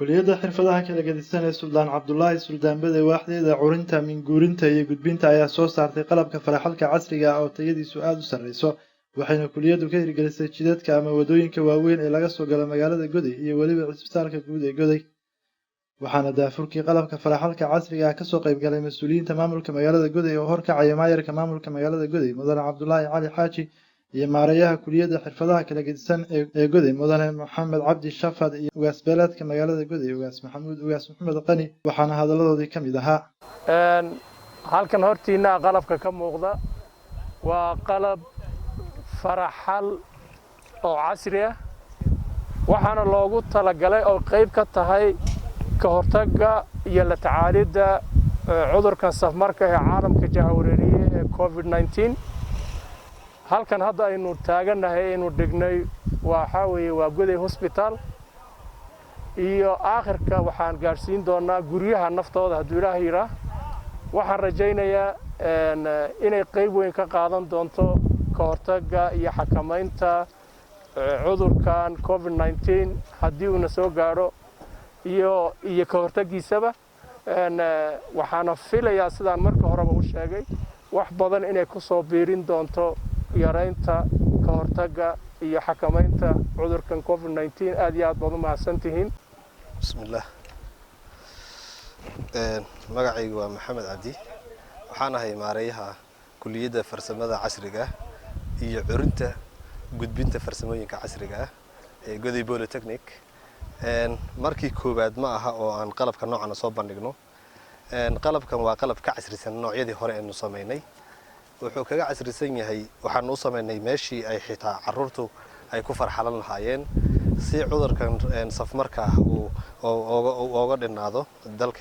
kuliyadda xirfadaha kala gedisan ee Suldaan Cabdullaahi Suldaan Bade waaxdeeda curinta minguurinta iyo gudbinta ayaa soo saartay qalabka faraxalka casriga ah oo tayadiisu aad u sarreyso waxayna kuliyaddu ka hirgelisay jidadka ama wadooyinka waaweyn ee laga soo galo magaalada Goday iyo weliba cisbitaalka guud ee Goday waxaana daafurkii qalabka faraxalka casriga ah ka soo qayb galay mas'uuliyiinta maamulka magaalada Goday oo horkacaya maayarka maamulka magaalada Goday mudane Cabdullaahi Cali Xaaji iyo maareeyaha kuliyadda xirfadaha kala gedisan ee Goday mudane Maxamed Cabdi Shafad iyo ugaas beeleedka magaalada Goday ugaas Maxamed Qani waxaana hadaladoodii ka mid ahaa halkan hortiina qalabka ka muuqda waa qalab faraxal oo casri ah waxaana loogu talagalay oo qayb ka tahay ka hortagga iyo la tacaalidda cudurkan safmarka ee caalamka jahawareeriyay ee COVID-19 halkan hadda aynu taaganahay inuu dhignay waxa weeye waa Goday Hospital iyo aakhirka waxaan gaarsiin doonaa guryaha naftooda haddii Ilaahay yiraahdo waxaan rajaynayaa inay qayb weyn ka qaadan doonto ka hortagga iyo xakamaynta cudurkan COVID-19 haddii uu soo gaaro iyo ka hortaggiisaba waxaana filayaa sidaan marka horeba u sheegay wax badan inay ku soo biirin doonto yaraynta ka hortagga iyo xakamaynta cudurkan COVID-19 aad iyo aad baad u mahadsantihiin bismillaah magacaygu waa Maxamed Cabdi waxaan ahay maareeyaha kuliyadda farsamada casriga iyo curinta gudbinta farsamooyinka casriga ah ee Goday Polytechnic markii koobaad ma aha oo aan qalabka noocan soo bandhigno qalabkan waa qalab ka casrisan noocyadii hore ee nu sameynay wuxuu kaga casrisan yahay waxaan u sameynay meeshii ay xitaa carruurtu ay ku farxalan lahaayeen si cudurkan safmarka uu ooga dhinaado dalka